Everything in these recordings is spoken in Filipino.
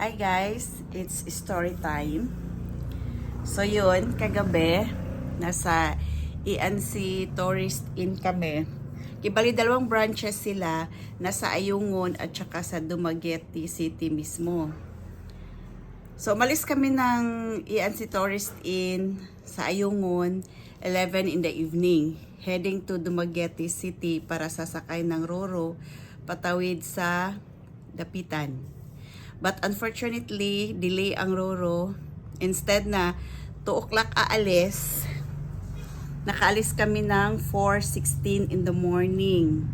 Hi guys, it's story time. So yun, kagabi, nasa ENC Tourist Inn kami. Kibali dalawang branches sila, nasa Ayungin at saka sa Dumaguete City mismo. So umalis kami ng ENC Tourist Inn sa Ayungin, 11 in the evening, heading to Dumaguete City para sasakay ng Roro, patawid sa Dapitan. But unfortunately, delay ang Roro. Instead na 2 o'clock aalis, nakaalis kami ng 4:16 in the morning.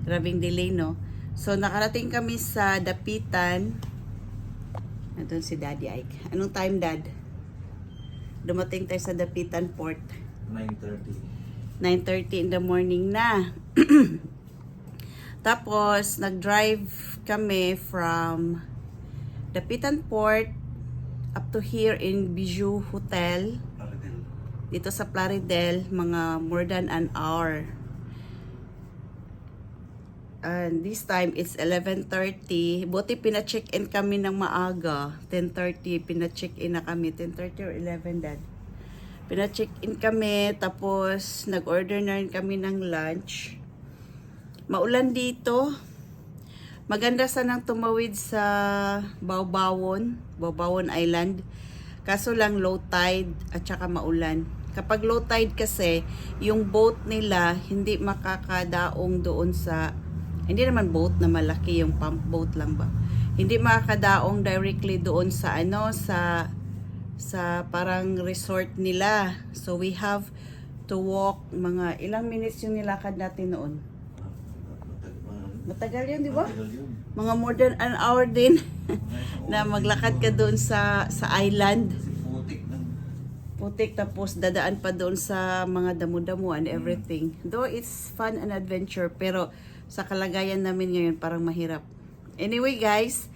Grabing delay, no? So, nakarating kami sa Dapitan. Nandun si Daddy Ike. Anong time, Dad? Dumating tayo sa Dapitan Port. 9:30. 9:30 in the morning na. Tapos, nag-drive kami from Dapitan Port up to here in Bijou Hotel. Plaridel. Dito sa Plaridel, mga more than an hour. And this time, it's 11:30. Buti pina-check-in kami ng maaga. 10:30, pina-check-in na kami. 10:30 or 11, Dad. Pina-check-in kami, tapos nag-order na rin kami ng lunch. Maulan dito. Maganda sanang tumawid sa Bawbawon Island. Kaso lang low tide at saka maulan. Kapag low tide kasi, yung boat nila hindi makakadaong doon sa, hindi naman boat na malaki, yung pump boat lang ba? Hindi makakadaong directly doon sa sa parang resort nila. So we have to walk mga ilang minutes yung nilakad natin noon. Matagal yun, di ba? Matagal yun. Mga more than an hour din na maglakad ka doon sa island. Kasi putik ng... Putik, tapos dadaan pa doon sa mga damo-damo and everything. Though it's fun and adventure, pero sa kalagayan namin ngayon parang mahirap. Anyway guys,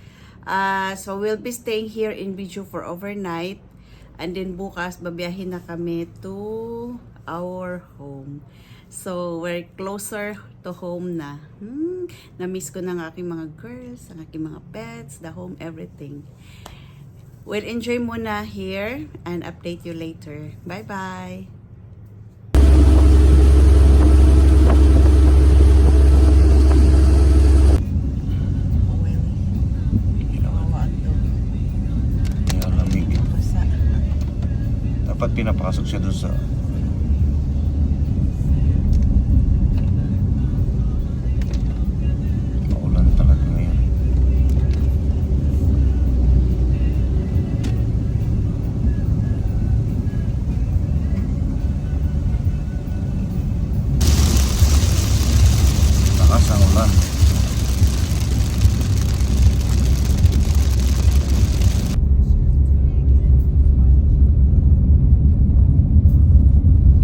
so we'll be staying here in Bijou for overnight. And then bukas, babiyahin na kami to our home. So, we're closer to home na. Na-miss ko ng aking mga girls, ang aking mga pets, the home, everything. We'll enjoy muna here and update you later. Bye-bye! Kaya lamig. Dapat pinapasok siya doon sa... Maulan talaga ngayon. Lakas ang ulan.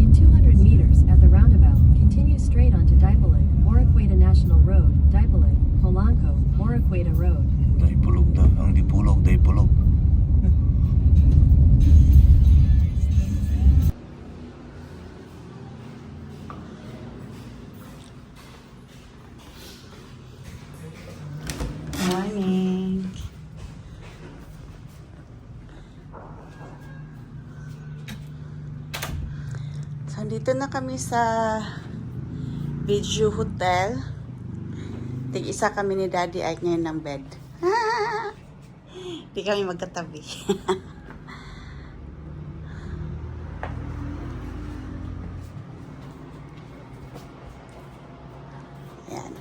In 200 meters at the roundabout, continue straight onto Dipolog, Moraqueta National Road, Dipolog, Polanco, Moraqueta Road. Dipolog daw. Ang Dipolog, Dipolog. Morning! So, dito na kami sa Bijou Hotel. Tig-isa kami ni Daddy Ike ngayon ng bed. Hindi kami magkatabi. Ayan.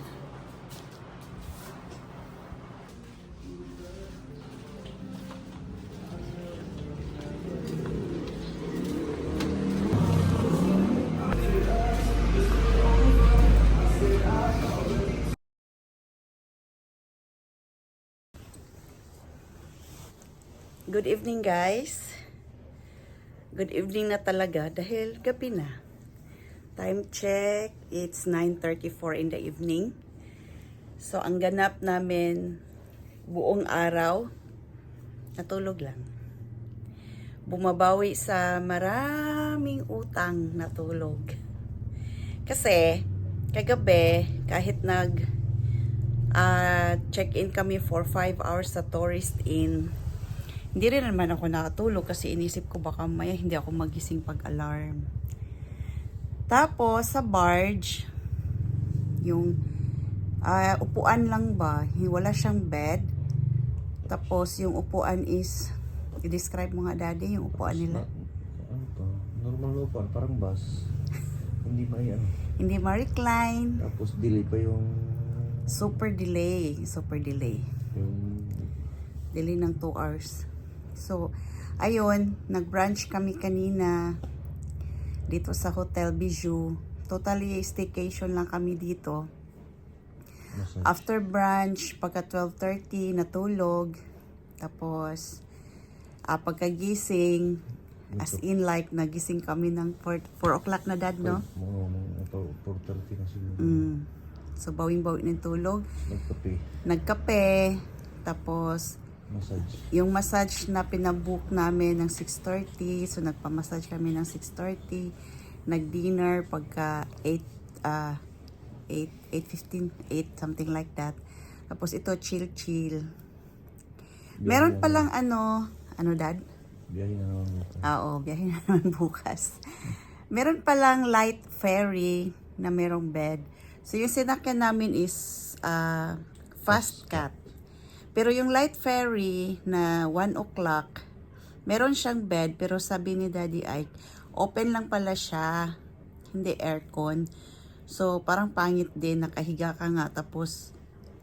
Good evening guys. Good evening na talaga dahil gabi na. Time check, it's 9:34 in the evening. So ang ganap namin buong araw, natulog lang. Bumabawi sa maraming utang na tulog. Kasi kagabi kahit check-in kami for 5 hours sa Tourist Inn. Hindi rin naman ako nakatulog kasi inisip ko baka maya hindi ako magising pag-alarm. Tapos sa barge, yung upuan lang ba, wala siyang bed. Tapos yung upuan is, i-describe mo nga daddy yung upuan nila. Ano to? Normal na upuan, parang bus. Hindi may ano. Hindi ma-recline. Tapos delay pa yung... Super delay. yung Delay ng 2 hours. So, ayun, nag-brunch kami kanina dito sa Hotel Bijou. Totally staycation lang kami dito. massage. After brunch, pagka 12:30, natulog. Tapos, pagkagising, as in like, nagising kami ng 4 o'clock na dad, no? Mga ito, 4:30 na siguro. So, bawing-bawi ng tulog. Nagkape. Nagkape. Tapos, Massage. yung massage na pinabook namin ng 6:30. So, nagpa-massage kami ng 6:30. Nag-dinner pagka 8:15, 8, something like that. Tapos ito, chill. Meron palang ano dad? Biyahe na naman mo. Oo, biyahe na naman bukas. Meron palang light ferry na merong bed. So, yung sinakyan namin is fast cat. Pero yung light ferry na 1 o'clock, meron siyang bed, pero sabi ni Daddy Ike, open lang pala siya, hindi aircon. So, parang pangit din, nakahiga ka nga. Tapos,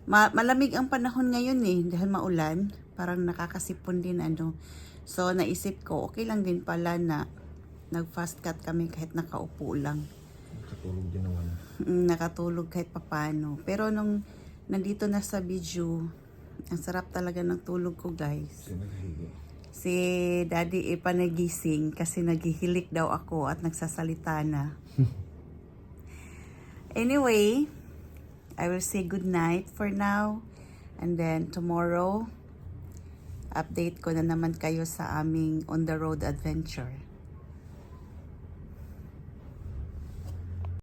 malamig ang panahon ngayon dahil maulan. Parang nakakasipon din So, naisip ko, okay lang din pala na nag-fast cut kami kahit nakaupo lang. Katulog din naman. Nakatulog kahit papano. Pero nung nandito na sa Bijou, ang sarap talaga ng tulog ko, guys. Sinahigo. Si Daddy panagising kasi naghihilik daw ako at nagsasalita na. Anyway, I will say good night for now. And then tomorrow, update ko na naman kayo sa aming on the road adventure.